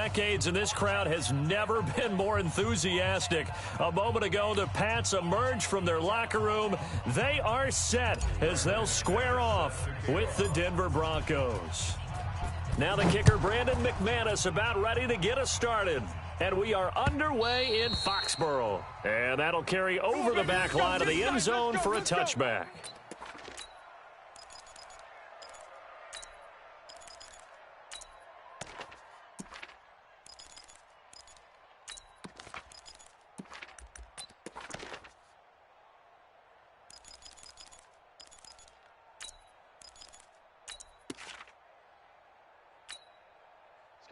decades, and this crowd has never been more enthusiastic. A moment ago, the Pats emerged from their locker room. They are set as they'll square off with the Denver Broncos. Now the kicker, Brandon McManus, about ready to get us started. And we are underway in Foxborough. And that'll carry over the back line of the end zone for a touchback.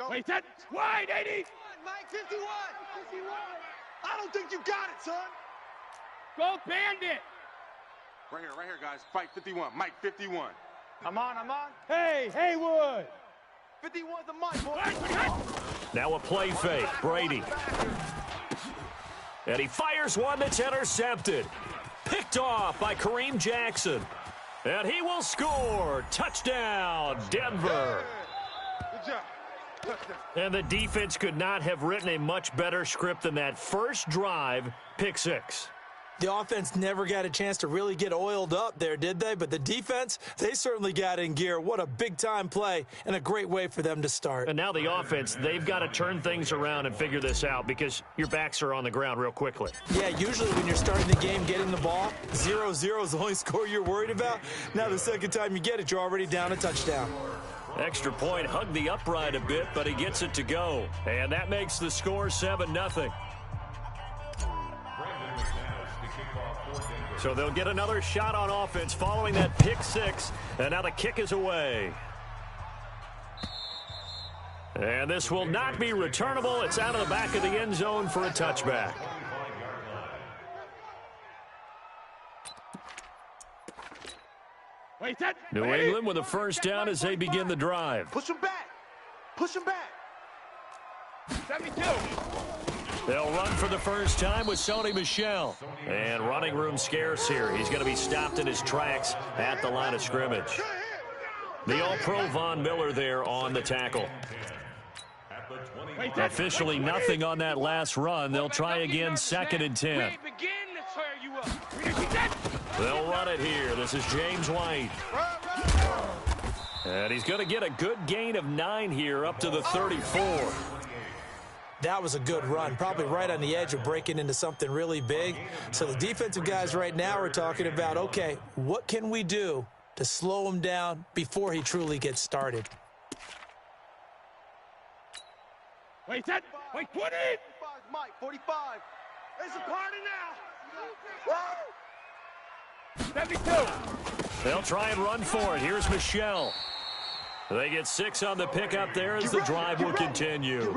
Wait, that's wide, 80. Mike, 51. I don't think you got it, son. Go Bandit. Right here, guys. Fight 51. Mike, 51. I'm on. Hey, Haywood. 51's the Mike, boy. Now a play fake. Brady. And he fires one that's intercepted. Picked off by Kareem Jackson. And he will score. Touchdown, Denver. Good job. And the defense could not have written a much better script than that first drive, pick six. The offense never got a chance to really get oiled up there, did they? But the defense, they certainly got in gear. What a big-time play and a great way for them to start. And now the offense, they've got to turn things around and figure this out because your backs are on the ground real quickly. Yeah, usually when you're starting the game getting the ball, 0-0 is the only score you're worried about. Now the second time you get it, you're already down a touchdown. Extra point, hugged the upright a bit, but he gets it to go. And that makes the score 7-0. So they'll get another shot on offense following that pick six. And now the kick is away. And this will not be returnable. It's out of the back of the end zone for a touchback. New England with a first down as they begin the drive. Push him back. 72. They'll run for the first time with Sony Michel. And running room scarce here. He's going to be stopped in his tracks at the line of scrimmage. The All-Pro Von Miller there on the tackle. Officially nothing on that last run. They'll try again, 2nd and 10. They'll run it here. This is James White. And he's going to get a good gain of 9 here up to the 34. That was a good run, probably right on the edge of breaking into something really big. So the defensive guys right now are talking about, okay, what can we do to slow him down before he truly gets started? Wait, 20. Mike, 45. It's a party now. Woo! 72. They'll try and run for it. Here's Michel. They get 6 on the pickup there as the drive will continue.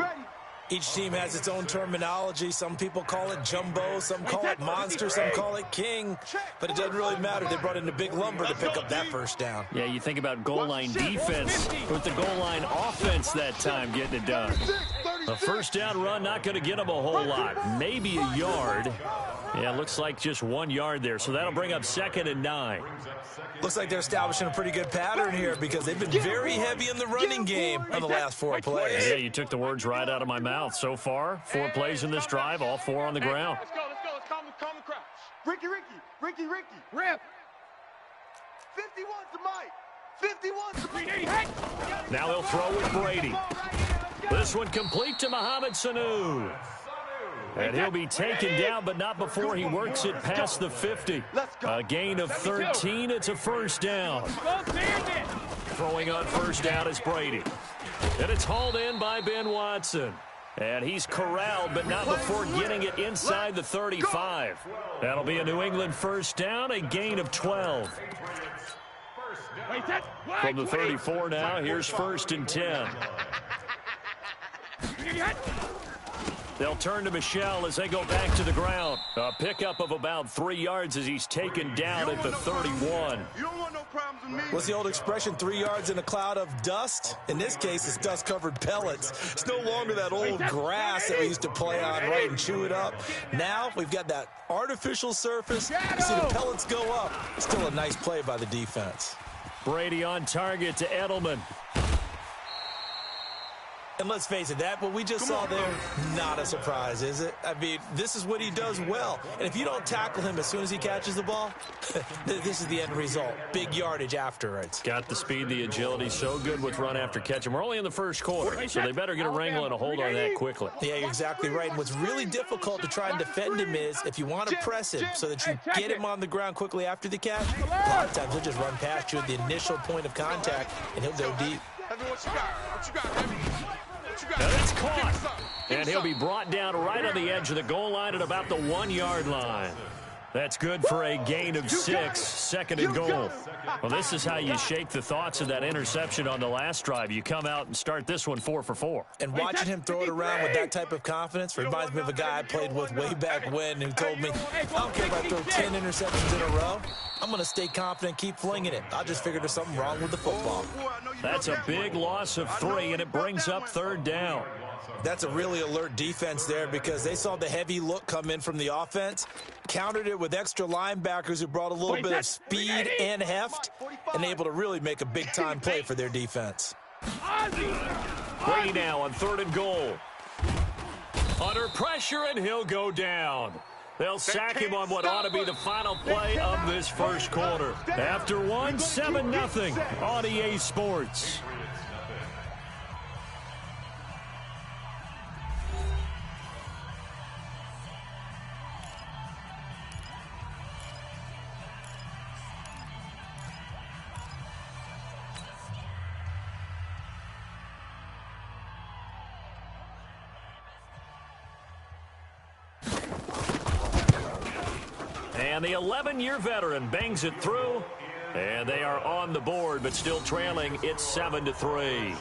Each team has its own terminology. Some people call it jumbo, some call it monster, some call it king. But it doesn't really matter. They brought in a big lumber to pick up that first down. Yeah, you think about goal line defense with the goal line offense that time getting it done. A first down run not going to get them a whole lot. Maybe a yard. Yeah, looks like just 1 yard there. So that'll bring up 2nd and 9. Looks like they're establishing a pretty good pattern here because they've been very heavy in the running game on the last 4 plays. Yeah, you took the words right out of my mouth. So far, 4 plays in this drive, all 4 on the ground. Let's go. Let's calm the crowd. Ricky. Rip. 51's the Mike. 51's the Mike. Now they'll throw with Brady. This one complete to Mohamed Sanu. And he'll be taken down, but not before he works it past the 50. A gain of 13. It's a first down. Throwing on first down is Brady. And it's hauled in by Ben Watson. And he's corralled, but not before getting it inside the 35. That'll be a New England first down, a gain of 12. From the 34 now, here's 1st and 10. They'll turn to Michel as they go back to the ground. A pickup of about 3 yards as he's taken down at the 31. What's the old expression, 3 yards in a cloud of dust? In this case, it's dust-covered pellets. It's no longer that old grass that we used to play on, right, and chew it up. Now we've got that artificial surface. You see the pellets go up. Still a nice play by the defense. Brady on target to Edelman. And let's face it, what we just saw there, not a surprise, is it? I mean, this is what he does well. And if you don't tackle him as soon as he catches the ball, this is the end result. Big yardage afterwards. Got the speed, the agility, so good with run after catch. And we're only in the first quarter, so they better get a wrangle and a hold on that quickly. Yeah, you're exactly right. And what's really difficult to try and defend him is if you want to press him so that you get him on the ground quickly after the catch, a lot of times he'll just run past you at the initial point of contact, and he'll go deep. What you got, baby? Now that's caught, and he'll be brought down right on the edge of the goal line at about the 1-yard line. That's good for a gain of 6, second and goal. Well, this is how you shake the thoughts of that interception on the last drive. You come out and start this one 4 for 4. And watching him throw it around with that type of confidence reminds me of a guy I played with way back when who told me, I don't care if I throw 10 interceptions in a row. I'm going to stay confident, keep flinging it. I just figured there's something wrong with the football. That's a big loss of 3, and it brings up 3rd down. That's a really alert defense there because they saw the heavy look come in from the offense, countered it with extra linebackers who brought a little bit of speed and heft, and able to really make a big-time play for their defense. Brady now on 3rd and goal. Under pressure, and he'll go down. They'll sack him on what ought to be the final play of this first quarter. After one, 7-0 on EA Sports. And the 11-year veteran bangs it through, and they are on the board, but still trailing. It's 7-3.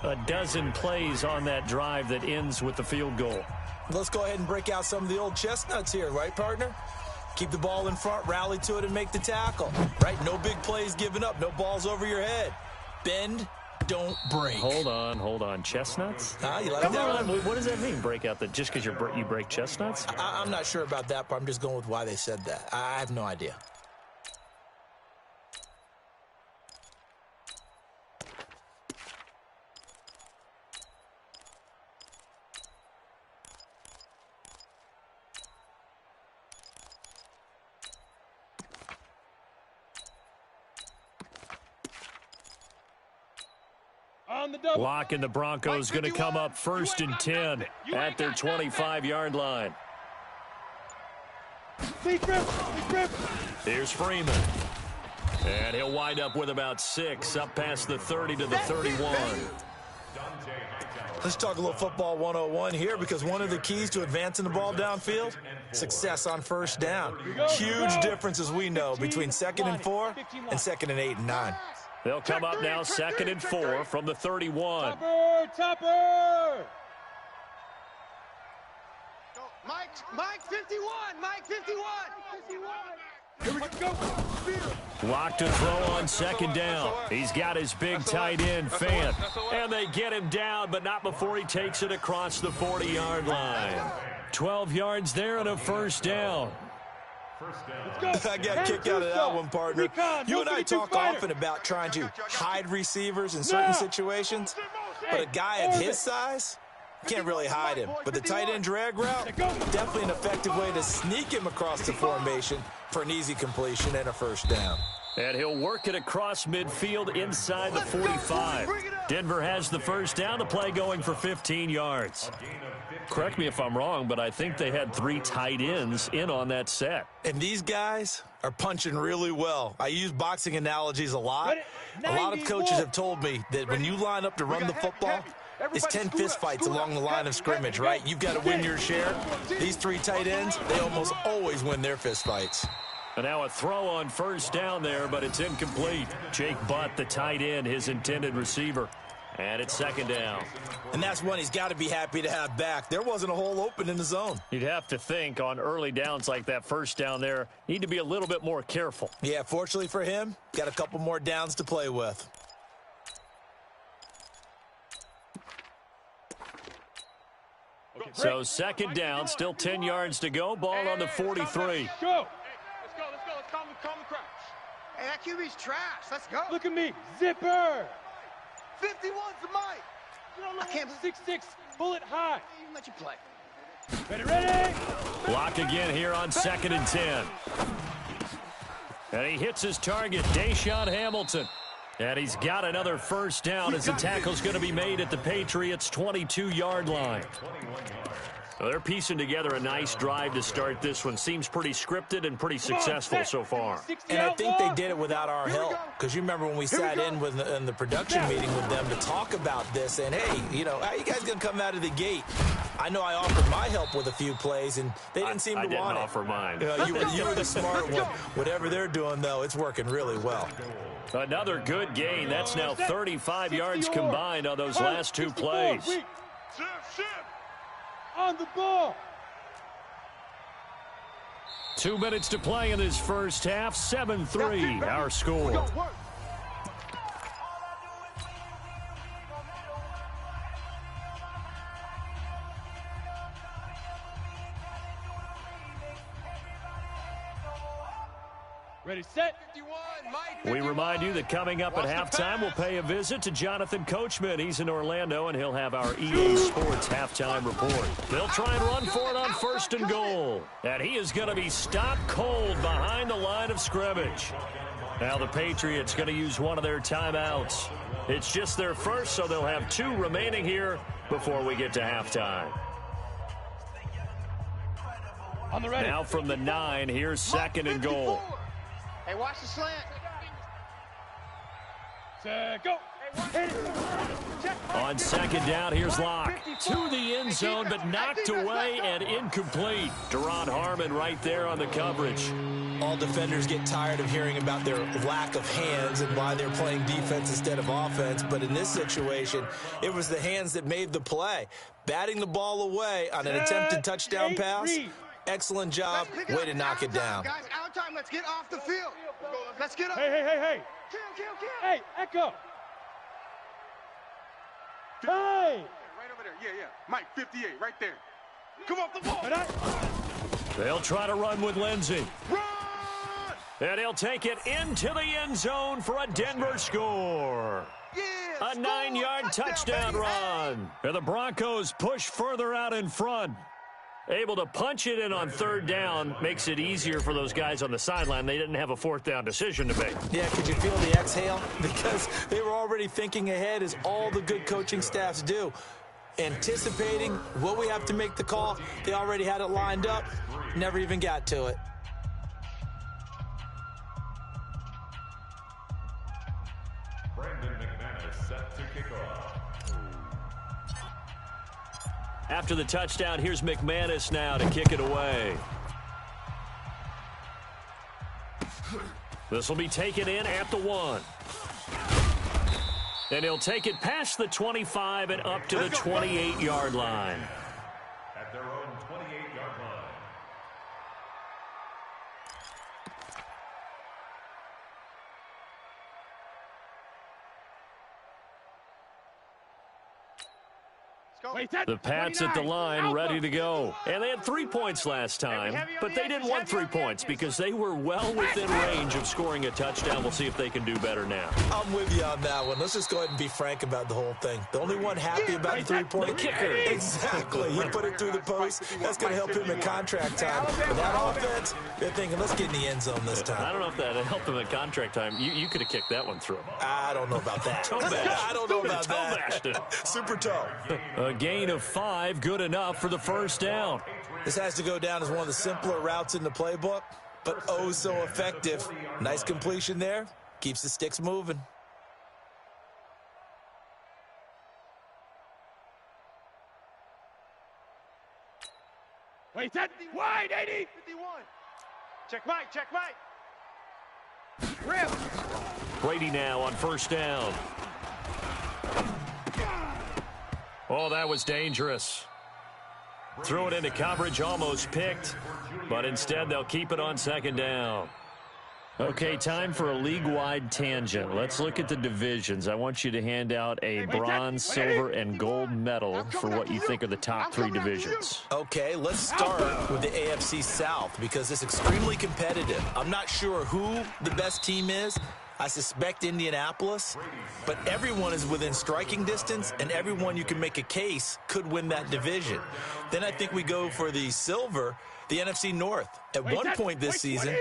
A dozen plays on that drive that ends with the field goal. Let's go ahead and break out some of the old chestnuts here, right, partner? Keep the ball in front, rally to it, and make the tackle, right? No big plays given up, no balls over your head. Bend, don't break. Hold on. Chestnuts? You like that one? What does that mean, break out? Just because you break chestnuts? I'm not sure about that part. I'm just going with why they said that. I have no idea. Lock, and the Broncos going to come up 1st and 10 at their 25-yard line. Here's Freeman. And he'll wind up with about 6, up past the 30 to the 31. Let's talk a little football 101 here, because one of the keys to advancing the ball downfield, success on 1st down. Huge difference, as we know, between 2nd and 4 and 2nd and 8 and 9. They'll come up now 2nd and 4 from the 31. Topper! Mike 51! Mike 51! Here we go. Locked to throw on 2nd down. He's got his big tight end, Fant. And they get him down, but not before he takes it across the 40-yard line. 12 yards there and a 1st down. I got a kick out of that one, partner. You and I talk often about trying to hide receivers in certain situations, but a guy of his size, can't really hide him. But the tight end drag route, definitely an effective way to sneak him across the formation for an easy completion and a 1st down. And he'll work it across midfield inside the 45. Denver has the 1st down, the play going for 15 yards. Correct me if I'm wrong, but I think they had 3 tight ends in on that set. And these guys are punching really well. I use boxing analogies a lot. A lot of coaches have told me that when you line up to run the football, it's 10 fistfights along the line of scrimmage, right? You've got to win your share. These 3 tight ends, they almost always win their fistfights. And now a throw on 1st down there, but it's incomplete. Jake Butt, the tight end, his intended receiver. And it's 2nd down. And that's one he's got to be happy to have back. There wasn't a hole open in the zone. You'd have to think on early downs like that 1st down there, need to be a little bit more careful. Yeah, fortunately for him, got a couple more downs to play with. So 2nd down, still 10 yards to go. Ball on the 43. Go. Let's go. Let's calm the crouch. Hey, that QB's trash. Let's go. Look at me. Zipper. 51's the Mike. I can't 6'6", bullet high. Let you play. Ready. Blocked again here on 2nd and 10. And he hits his target, Deshaun Hamilton. And he's got another first down as the tackle's going to be made at the Patriots' 22-yard line. Well, they're piecing together a nice drive to start this one. Seems pretty scripted and pretty successful so far. And I think they did it without our help. Because you remember when we sat in the production meeting with them to talk about this. And, hey, you know, how you guys going to come out of the gate? I know I offered my help with a few plays, and they didn't seem to want it. I didn't offer mine. You were the smart one. Whatever they're doing, though, it's working really well. Another good gain. That's now 35 yards combined on those last two plays. On the ball. 2 minutes to play in this first half. 7-3 our score. Ready, set. We remind you that coming up at halftime, we'll pay a visit to Jonathan Coachman. He's in Orlando, and he'll have our EA Sports halftime report. They'll try and run for it on 1st and goal. And he is going to be stopped cold behind the line of scrimmage. Now the Patriots going to use one of their timeouts. It's just their first, so they'll have 2 remaining here before we get to halftime. On the ready. Now from the 9, here's 2nd and goal. Hey, watch the slant. Set, go. On 2nd down, here's Locke. To the end zone, but knocked away and incomplete. Deron Harmon right there on the coverage. All defenders get tired of hearing about their lack of hands and why they're playing defense instead of offense. But in this situation, it was the hands that made the play. Batting the ball away on an attempted touchdown pass. Excellent job. Way to knock it down. Guys, out time. Let's get off the field. Let's get up. Hey. Kill. Hey, Echo. Hey. Right over there. Yeah. Mike, 58, right there. Come off the ball. They'll try to run with Lindsey. Run! And he'll take it into the end zone for a Denver score. Yeah, a 9-yard touchdown run. And the Broncos push further out in front. Able to punch it in on 3rd down makes it easier for those guys on the sideline. They didn't have a 4th down decision to make. Yeah, could you feel the exhale? Because they were already thinking ahead, as all the good coaching staffs do. Anticipating what we have to make the call. They already had it lined up. Never even got to it. After the touchdown, here's McManus now to kick it away. This will be taken in at the 1. And he'll take it past the 25 and up to the 28-yard line. At their own 28-yard line. The Pats at the line, ready to go. And they had 3 points last time, but they didn't want 3 points because they were well within range of scoring a touchdown. We'll see if they can do better now. I'm with you on that one. Let's just go ahead and be frank about the whole thing. The only one happy about the 3-point the kicker. Exactly. He put it through the post. That's going to help him in contract time. But that offense, they're thinking, let's get in the end zone this time. I don't know if that helped him in contract time. You could have kicked that one through. I don't know about that. I don't know about that. Super toe. A gain of 5, good enough for the first down. This has to go down as one of the simpler routes in the playbook, but oh so effective. Nice completion there. Keeps the sticks moving. Wait, that wide, 80. 51. Check Mike. Rip. Brady now on first down. Oh, that was dangerous. Threw it into coverage, almost picked, but instead they'll keep it on 2nd down. Okay, time for a league-wide tangent. Let's look at the divisions. I want you to hand out a bronze, silver, and gold medal for what you think are the top 3 divisions. Okay, let's start with the AFC South because it's extremely competitive. I'm not sure who the best team is, I suspect Indianapolis, but everyone is within striking distance, and everyone you can make a case could win that division. Then I think we go for the silver, the NFC North. At one point this season,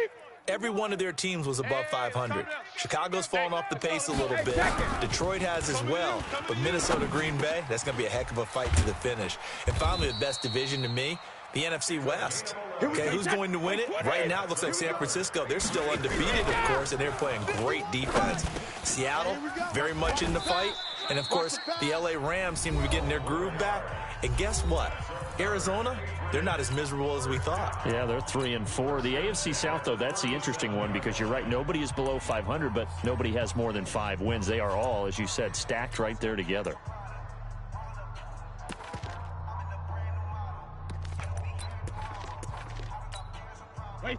every one of their teams was above 500. Chicago's fallen off the pace a little bit. Detroit has as well. But Minnesota, Green Bay, that's going to be a heck of a fight to the finish. And finally, the best division to me, the NFC West. Okay, who's going to win it? Right now, it looks like San Francisco. They're still undefeated, of course, and they're playing great defense. Seattle, very much in the fight. And, of course, the L.A. Rams seem to be getting their groove back. And guess what? Arizona, they're not as miserable as we thought. Yeah, they're 3-4. The AFC South, though, that's the interesting one because you're right. Nobody is below 500, but nobody has more than 5 wins. They are all, as you said, stacked right there together.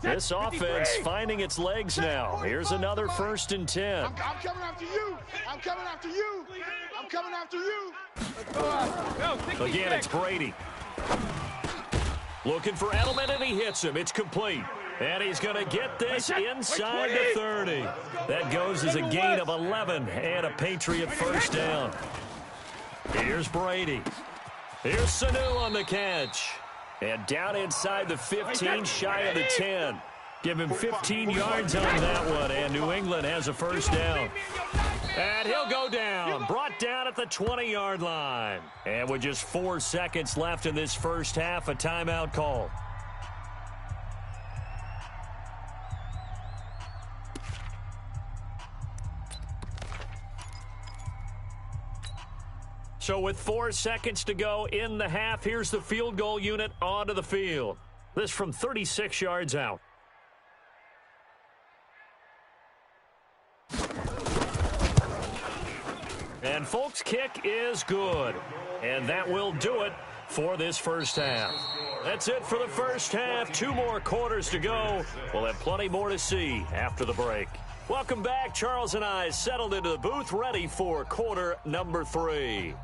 This offense finding its legs now. Here's another 1st and 10. I'm coming after you. I'm coming after you. I'm coming after you. Again, it's Brady. Looking for Edelman, and he hits him. It's complete. And he's going to get this inside the 30. That goes as a gain of 11 and a Patriot 1st down. Here's Brady. Here's Sanu on the catch. And down inside the 15, shy of the 10. Give him 15 yards on that one, and New England has a 1st down. And he'll go down, brought down at the 20-yard line. And with just 4 seconds left in this first half, a timeout call. So with 4 seconds to go in the half, here's the field goal unit onto the field. This from 36 yards out. And folks, kick is good. And that will do it for this first half. That's it for the first half. 2 more quarters to go. We'll have plenty more to see after the break. Welcome back. Charles and I settled into the booth, ready for quarter number 3.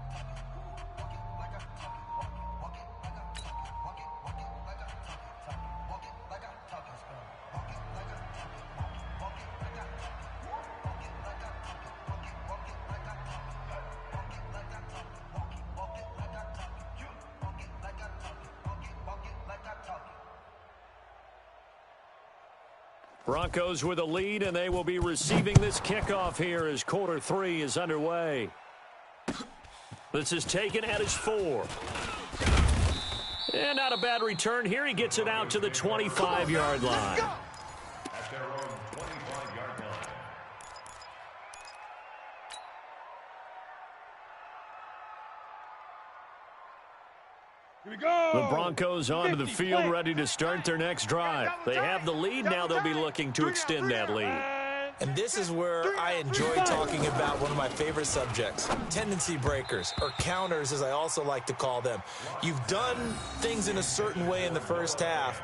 Broncos with a lead, and they will be receiving this kickoff here as quarter 3 is underway. This is taken at his 4. And not a bad return here. He gets it out to the 25-yard line. At their own 25-yard line. Here we go. The Broncos onto the field, ready to start their next drive. They have the lead. Now they'll be looking to extend that lead. And this is where I enjoy talking about one of my favorite subjects, tendency breakers, or counters as I also like to call them. You've done things in a certain way in the first half,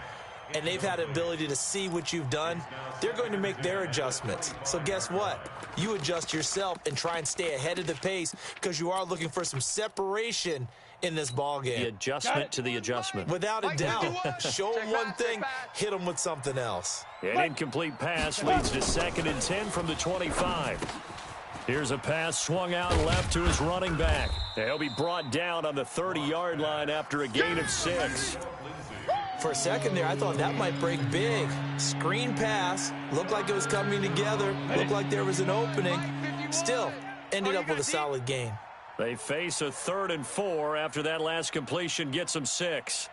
and they've had the ability to see what you've done. They're going to make their adjustments. So guess what? You adjust yourself and try and stay ahead of the pace because you are looking for some separation in this ball game. The adjustment to the adjustment. Without a doubt. Show them one thing, hit them with something else. An incomplete pass leads to 2nd and 10 from the 25. Here's a pass swung out left to his running back. He'll be brought down on the 30-yard line after a gain of 6. For a second there, I thought that might break big. Screen pass. Looked like it was coming together. Looked like there was an opening. Still, ended up with a solid gain. They face a 3rd and 4 after that last completion gets them 6.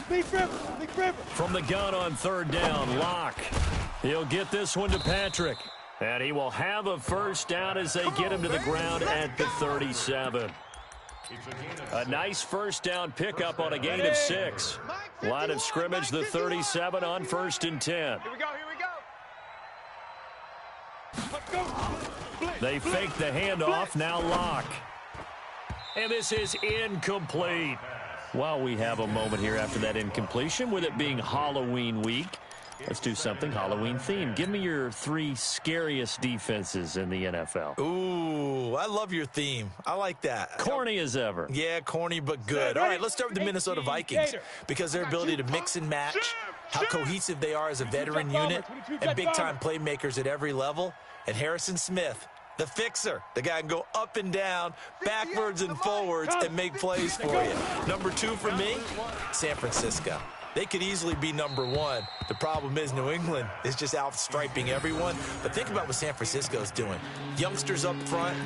Big Ripper. From the gun on 3rd down, Locke. He'll get this one to Patrick. And he will have a 1st down as they get him to the ground at the 37. A nice 1st down pickup on a gain of 6. Line of scrimmage, the 37 on 1st and 10. Here we go. Let's go. They fake the handoff, now Locke. And this is incomplete. Well, we have a moment here after that incompletion with it being Halloween week. Let's do something Halloween themed. Give me your 3 scariest defenses in the NFL. Ooh, I love your theme. I like that. Corny as ever. Yeah, corny but good. All right, let's start with the Minnesota Vikings because their ability to mix and match, how cohesive they are as a veteran unit, and big-time playmakers at every level. And Harrison Smith, the fixer, the guy can go up and down, backwards and forwards, and make plays for you. Number 2 for me, San Francisco. They could easily be number 1. The problem is New England is just outstriping everyone. But think about what San Francisco is doing. Youngsters up front,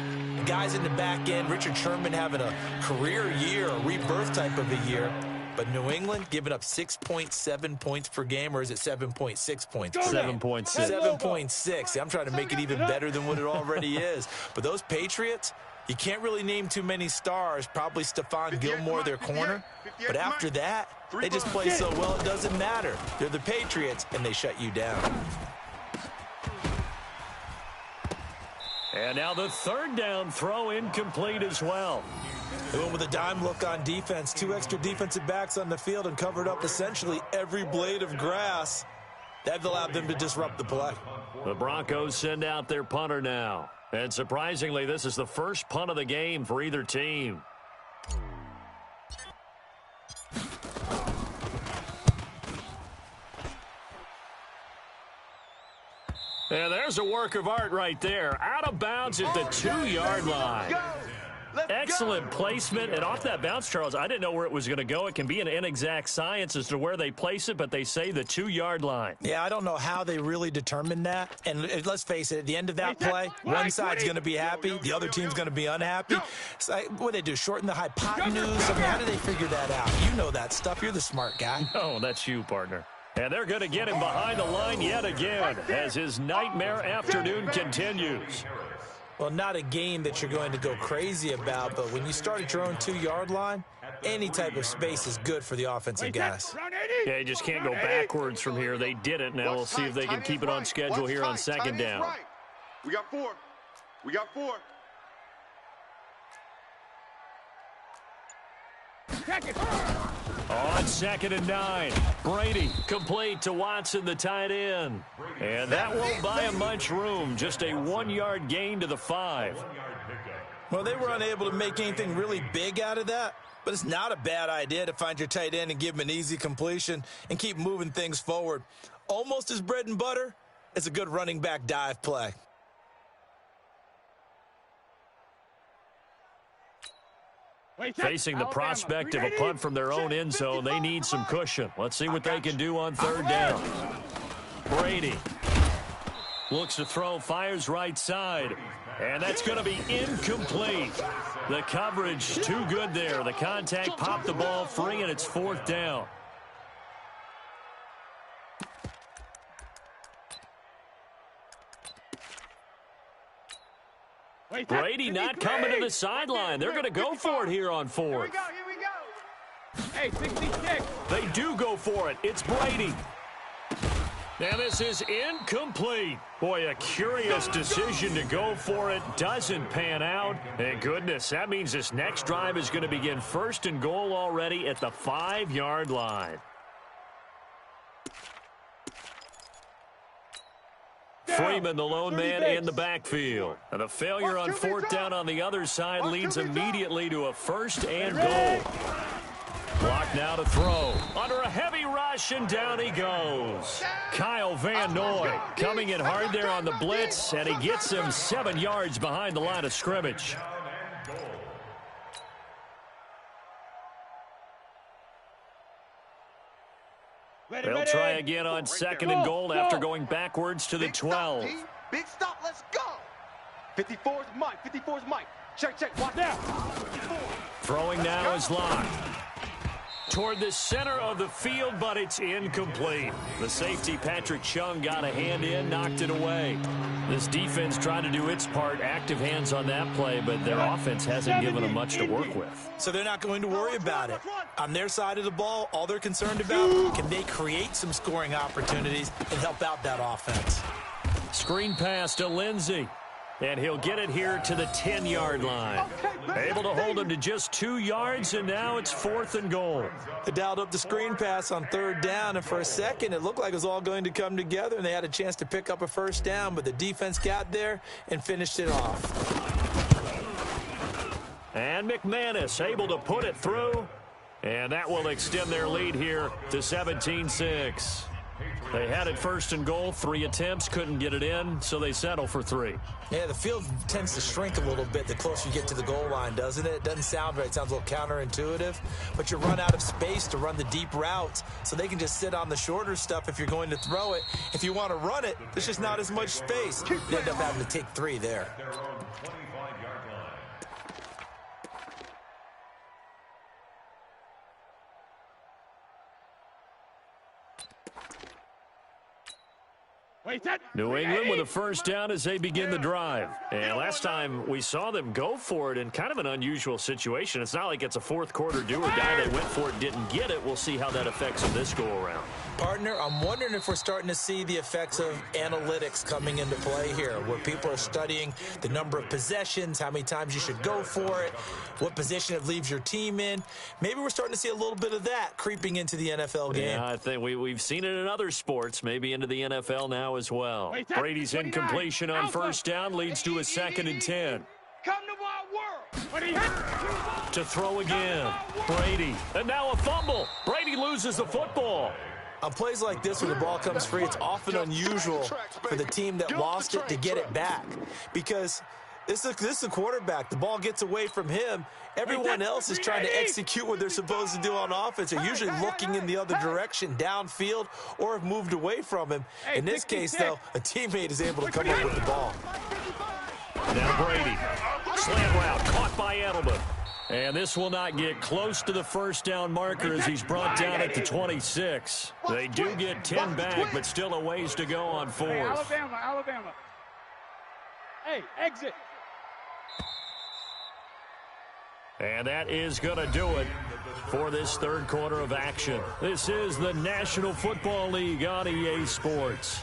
guys in the back end, Richard Sherman having a career year, a rebirth type of a year. But New England giving up 6.7 points per game, or is it 7.6 points? 7.6. 7.6. I'm trying to make it even better than what it already is. But those Patriots, you can't really name too many stars. Probably Stephon Gilmore, their corner. But after that, they just play so well it doesn't matter. They're the Patriots, and they shut you down. And now the 3rd down throw incomplete as well. They went with a dime look on defense. 2 extra defensive backs on the field and covered up essentially every blade of grass. That allowed them to disrupt the play. The Broncos send out their punter now. And surprisingly, this is the first punt of the game for either team. And there's a work of art right there. Out of bounds at the 2-yard line. Excellent placement. And off that bounce, Charles, I didn't know where it was going to go. It can be an inexact science as to where they place it, but they say the 2-yard line. Yeah, I don't know how they really determined that. And let's face it, at the end of that play, one side's going to be happy, the other team's going to be unhappy. So what do they do, shorten the hypotenuse? I mean, how do they figure that out? You know that stuff. You're the smart guy. No, that's you, partner. And they're going to get him behind the line yet again as his nightmare afternoon continues. Well, not a game that you're going to go crazy about, but when you start at your own 2-yard line, any type of space is good for the offensive guys. Yeah, you just can't go backwards from here. They did it. Now we'll see if they can keep it on schedule here on 2nd down. We got 4. We got 4. On 2nd and 9, Brady complete to Watson, the tight end. And that won't buy him much room. Just a 1-yard gain to the 5. Well, they were unable to make anything really big out of that, but it's not a bad idea to find your tight end and give him an easy completion and keep moving things forward. Almost as bread and butter as a good running back dive play. Facing the prospect of a punt from their own end zone, they need some cushion. Let's see what they can do on 3rd down. Brady looks to throw, fires right side, and that's going to be incomplete. The coverage too good there. The contact popped the ball free, and it's 4th down. Brady not coming to the sideline. They're going to go for it here on 4th. Here we go. Hey, 66. They do go for it. It's Brady. Now this is incomplete. Boy, a curious decision to go for it. Doesn't pan out. And goodness, that means this next drive is going to begin 1st and goal already at the 5-yard line. Freeman, the lone man in the backfield. And the failure on 4th down on the other side leads immediately to a 1st and goal. Clock now to throw. Under a heavy rush, and down he goes. Kyle Van Noy coming in hard there on the blitz, and he gets him 7 yards behind the line of scrimmage. They'll try again on 2nd and goal after going backwards to the 12. Big stop, let's go. 54 is Mike, 54 is Mike. Check, watch out. Throwing now is Locke. Toward the center of the field, but it's incomplete. The safety, Patrick Chung, got a hand in, knocked it away. This defense trying to do its part, active hands on that play, but their offense hasn't given them much to work with. So they're not going to worry about it. On their side of the ball, all they're concerned about, can they create some scoring opportunities and help out that offense? Screen pass to Lindsey. And he'll get it here to the 10-yard line. Able to hold him to just 2 yards, and now it's 4th and goal. They dialed up the screen pass on 3rd down, and for a second it looked like it was all going to come together, and they had a chance to pick up a 1st down, but the defense got there and finished it off. And McManus able to put it through, and that will extend their lead here to 17-6. They had it 1st and goal, 3 attempts, couldn't get it in, so they settle for 3. Yeah, the field tends to shrink a little bit the closer you get to the goal line, doesn't it? It doesn't sound right. It sounds a little counterintuitive, but you run out of space to run the deep routes, so they can just sit on the shorter stuff if you're going to throw it. If you want to run it, there's just not as much space. You end up having to take 3 there. New England with a 1st down as they begin the drive. And last time we saw them go for it in kind of an unusual situation. It's not like it's a 4th quarter do or die. They went for it, didn't get it. We'll see how that affects them this go-around. Partner, I'm wondering if we're starting to see the effects of analytics coming into play here, where people are studying the number of possessions, how many times you should go for it, what position it leaves your team in. Maybe we're starting to see a little bit of that creeping into the NFL game. Yeah, I think we've seen it in other sports, maybe into the NFL now as well. Brady's incompletion on 1st down leads to a 2nd and 10. Come to my world. To throw again. Brady. And now a fumble. Brady loses the football. On plays like this, when the ball comes free, it's often unusual for the team that lost it to get it back, because this is a quarterback. The ball gets away from him. Everyone else is trying to execute what they're supposed to do on offense. They're usually looking in the other direction, downfield, or have moved away from him. In this case, though, a teammate is able to come up with the ball. Now Brady. Slant route caught by Edelman. And this will not get close to the 1st down marker as he's brought down at the 26. They do get 10 back, but still a ways to go on 4th. Hey, Alabama. Hey, exit. And that is going to do it for this 3rd quarter of action. This is the National Football League on EA Sports.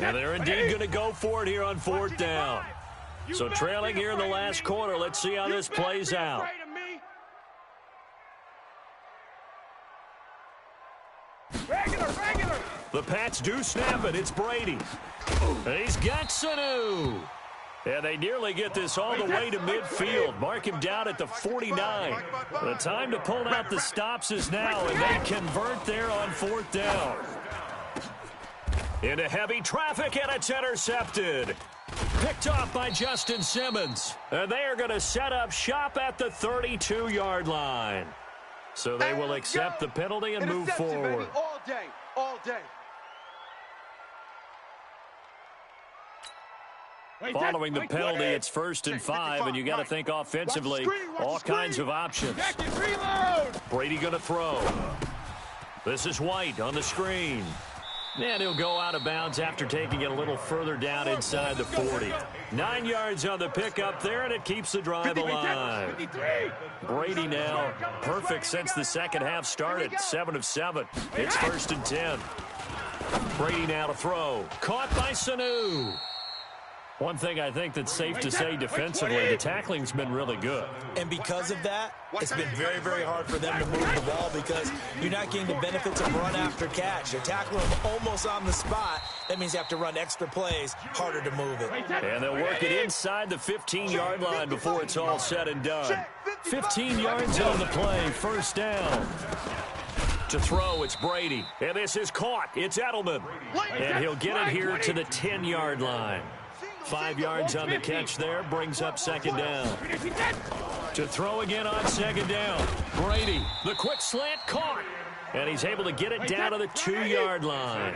And they're indeed going to go for it here on 4th down. So trailing here in the last quarter, let's see how this plays out. Regular. The Pats do snap it. It's Brady. And he's got Sanu. And they nearly get this all the way to midfield. Mark him down at the 49. The time to pull out the stops is now, and they convert there on 4th down. Into heavy traffic, and it's intercepted. Picked off by Justin Simmons. And they are going to set up shop at the 32-yard line. So they will accept the penalty and move forward. Baby. All day. Following the penalty, it's 1st and 5, and you got to think offensively, all kinds of options. Brady going to throw. This is White on the screen. And he'll go out of bounds after taking it a little further down inside the 40. 9 yards on the pickup there, and it keeps the drive alive. Brady now perfect since the second half started. 7 of 7. It's 1st and 10. Brady now to throw. Caught by Sanu. One thing I think that's safe to say defensively, the tackling's been really good. And because of that, it's been very, very hard for them to move the ball because you're not getting the benefits of run after catch. You're tackling them almost on the spot. That means you have to run extra plays, harder to move it. And they'll work it inside the 15-yard line before it's all said and done. 15 yards on the play, 1st down. To throw, it's Brady. And this is caught. It's Edelman. And he'll get it here to the 10-yard line. 5 yards on the catch there, brings up 2nd down. To throw again on 2nd down. Brady, the quick slant caught. And he's able to get it down to the 2-yard line.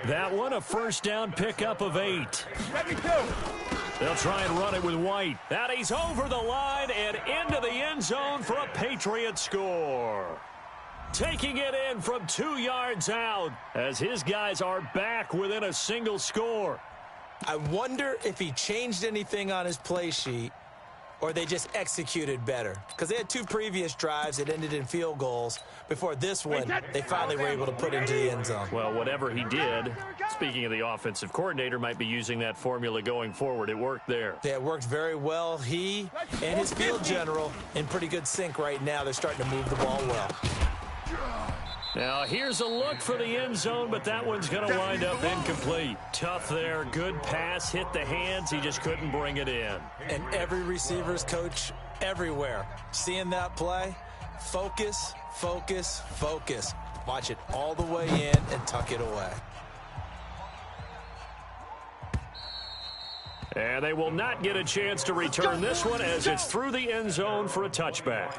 That one, a 1st down pickup of 8. They'll try and run it with White. And he's over the line and into the end zone for a Patriot score. taking it in from 2 yards out as his guys are back within a single score. I wonder if he changed anything on his play sheet or they just executed better. Because they had 2 previous drives that ended in field goals. Before this one, they finally were able to put into the end zone. Well, whatever he did, speaking of the offensive coordinator, might be using that formula going forward. It worked there. Yeah, it worked very well. He and his field general in pretty good sync right now. They're starting to move the ball well. Now, here's a look for the end zone, but that one's going to wind up incomplete. Tough there. Good pass. Hit the hands. He just couldn't bring it in. And every receiver's coach everywhere, seeing that play, focus, focus, focus. Watch it all the way in and tuck it away. And they will not get a chance to return this one as it's through the end zone for a touchback.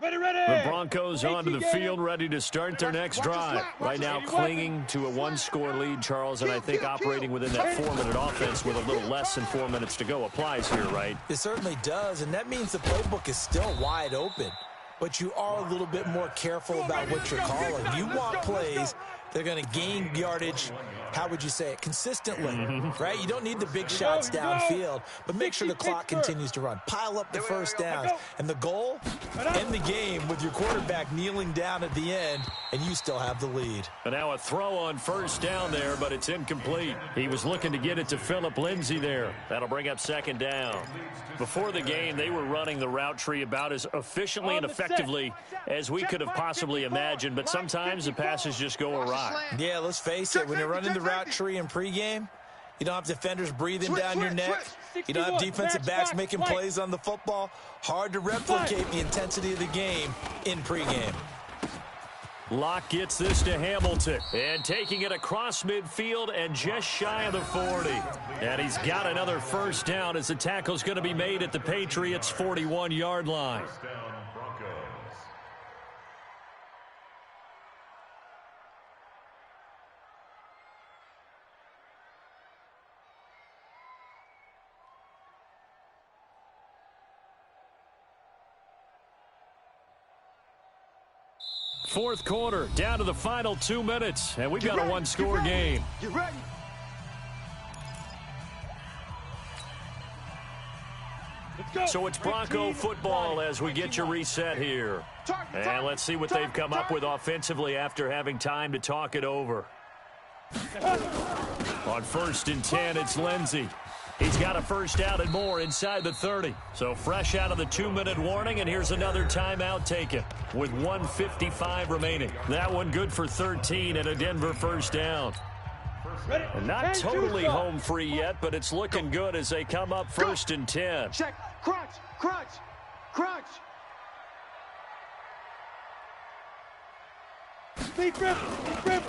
The Broncos onto the field, ready to start their next drive. Right now clinging to a 1-score lead, Charles, and I think operating within that 4-minute offense with a little less than 4 minutes to go applies here, right? It certainly does, and that means the playbook is still wide open. But you are a little bit more careful about what you're calling. You want plays that are going to gain yardage, how would you say it, consistently, right? You don't need the big shots downfield, but make sure the clock continues to run. Pile up the first downs. And the goal, end the game with your quarterback kneeling down at the end, and you still have the lead. And now a throw on first down there, but it's incomplete. He was looking to get it to Phillip Lindsay there. That'll bring up second down. Before the game, they were running the route tree about as efficiently and effectively as we could have possibly imagined, but sometimes the passes just go awry. Yeah, let's face it, when you're running the route tree in pregame, you don't have defenders breathing down your neck. You don't have defensive backs making plays on the football. Hard to replicate the intensity of the game in pregame. Locke gets this to Hamilton, and taking it across midfield and just shy of the 40. And he's got another first down as the tackle's going to be made at the Patriots' 41-yard line. Fourth quarter, down to the final 2 minutes, and we've got a 1-score game. You ready? So it's Bronco football as we get you reset here. And let's see what they've come up with offensively after having time to talk it over. On 1st and 10, it's Lindsay. He's got a first down and more inside the 30. So fresh out of the 2-minute warning, and here's another timeout taken with 1:55 remaining. That one good for 13 and a Denver first down. And not totally home free yet, but it's looking good as they come up 1st and 10. Check. Crunch. Crunch. Crunch.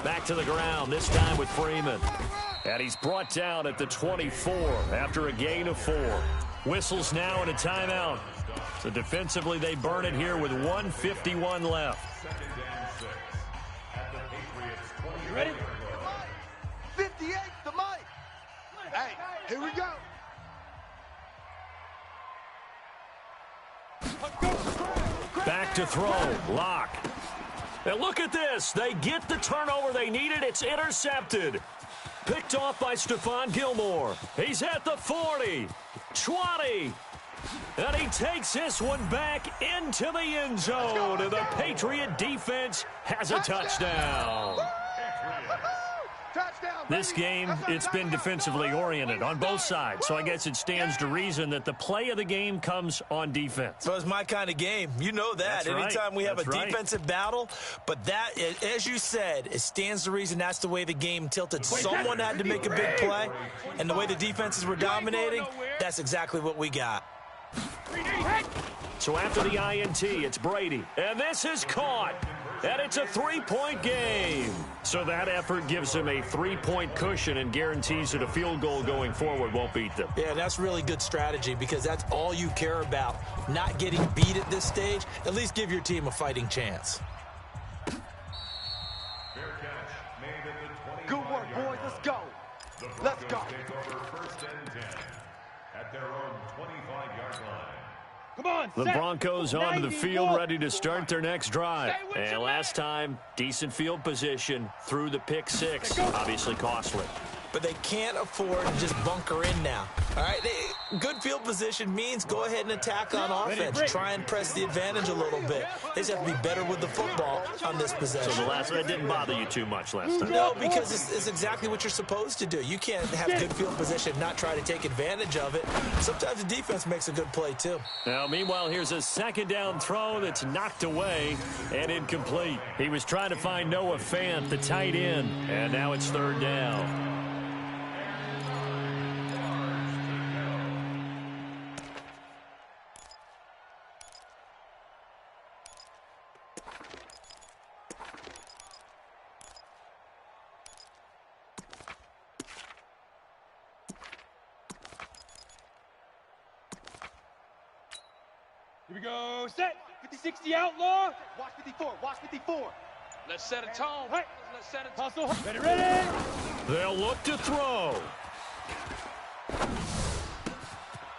Back to the ground, this time with Freeman. And he's brought down at the 24 after a gain of 4. Whistles now and a timeout. So defensively, they burn it here with 1:51 left. You ready? 58, the mic. Hey, here we go. Back to throw, Locke. And look at this. They get the turnover they needed. It's intercepted. Picked off by Stephon Gilmore. He's at the 40, 20, and he takes this one back into the end zone. And the Patriot defense has a touchdown. This game, it's been defensively oriented on both sides, so I guess it stands to reason that the play of the game comes on defense. So it's my kind of game. You know that. That's right. Anytime we have That's a right. defensive battle, but that, as you said, it stands to reason that's the way the game tilted. Someone had to make a big play, and the way the defenses were dominating, that's exactly what we got. So after the INT, it's Brady. And this is caught. And it's a 3-point game. So that effort gives him a 3-point cushion and guarantees that a field goal going forward won't beat them. Yeah, that's really good strategy because that's all you care about. Not getting beat at this stage. At least give your team a fighting chance. Good work, boys. Let's go. Let's go. Take over 1st and 10 at their own 25-yard line. Come on, The Broncos onto the field, ready to start their next drive. And last time, decent field position, threw the pick six. Obviously costly. But they can't afford to just bunker in now. All right, good field position means go ahead and attack on offense. Try and press the advantage a little bit. They just have to be better with the football on this possession. So the last one, it didn't bother you too much last time? No, because it's exactly what you're supposed to do. You can't have good field position and not try to take advantage of it. Sometimes the defense makes a good play, too. Now, meanwhile, here's a second down throw that's knocked away and incomplete. He was trying to find Noah Fant, the tight end, and now it's third down. Here we go. Set. 50-60 outlaw. Watch 54. Watch 54. Let's set a tone. Hey. Let's set a tone. Hustle. Ready. They'll look to throw.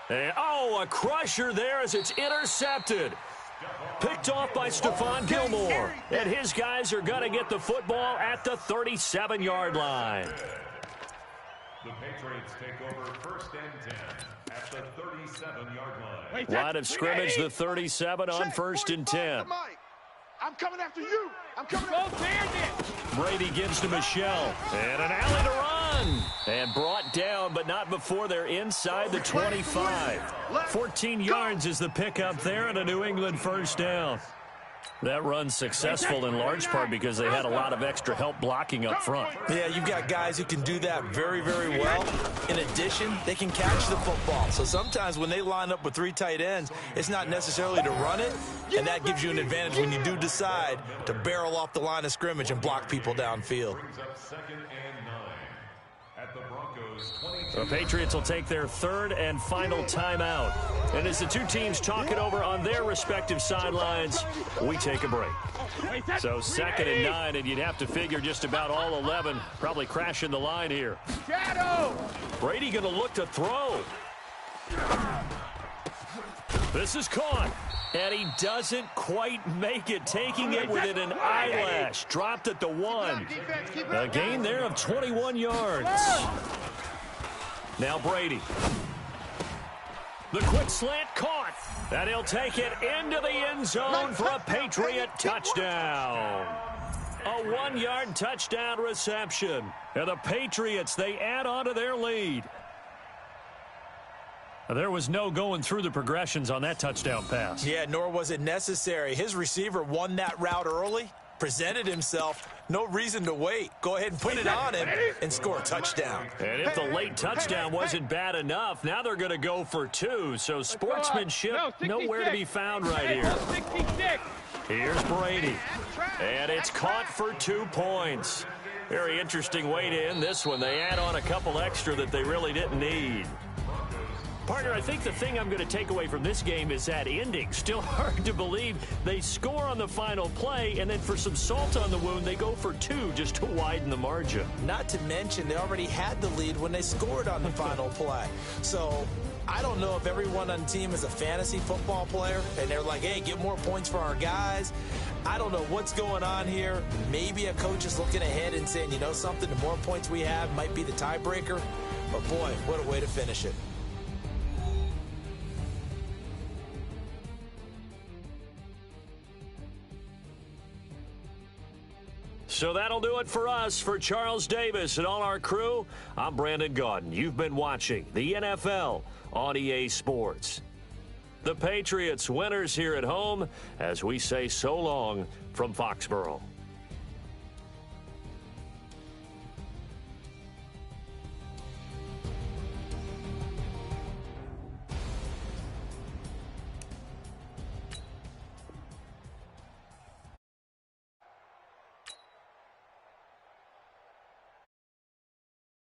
And, a crusher there as it's intercepted. Picked off by Stephon Gilmore. And his guys are going to get the football at the 37-yard line. The Patriots take over first and 10 at the 37-yard line. Line of scrimmage, the 37 on first and 10. I'm coming after you. I'm coming after you. Brady gives to Michelle. And an alley to run. And brought down, but not before they're inside the 25. 14 yards is the pickup there and a New England first down. That run's successful in large part because they had a lot of extra help blocking up front. Yeah, you've got guys who can do that very, very well. In addition, they can catch the football. So sometimes when they line up with three tight ends, it's not necessarily to run it, and that gives you an advantage when you do decide to barrel off the line of scrimmage and block people downfield. Brings up second and 9 at the Broncos 22. The Patriots will take their third and final timeout. And as the two teams talk it over on their respective sidelines, we take a break. So second and 9, and you'd have to figure just about all 11 probably crashing the line here. Brady going to look to throw. This is caught. And he doesn't quite make it, taking it within an eyelash. Dropped at the 1. A gain there of 21 yards. Now Brady. The quick slant caught. And he'll take it into the end zone for a Patriot touchdown. A 1-yard touchdown reception. And the Patriots, they add on to their lead. There was no going through the progressions on that touchdown pass. Yeah, nor was it necessary. His receiver won that route early, presented himself. No reason to wait. Go ahead and put it on him and score a touchdown. And if the late touchdown wasn't bad enough, now they're going to go for 2. So sportsmanship nowhere to be found right here. Here's Brady. And it's caught for 2 points. Very interesting way to end this one. They add on a couple extra that they really didn't need. Partner, I think the thing I'm going to take away from this game is that ending. Still hard to believe they score on the final play, and then for some salt on the wound, they go for 2 just to widen the margin. Not to mention, they already had the lead when they scored on the final play. So I don't know if everyone on the team is a fantasy football player, and they're like, hey, get more points for our guys. I don't know what's going on here. Maybe a coach is looking ahead and saying, you know something, the more points we have might be the tiebreaker. But, boy, what a way to finish it. So that'll do it for us. For Charles Davis and all our crew, I'm Brandon Gaudin. You've been watching the NFL on EA Sports. The Patriots winners here at home as we say so long from Foxborough.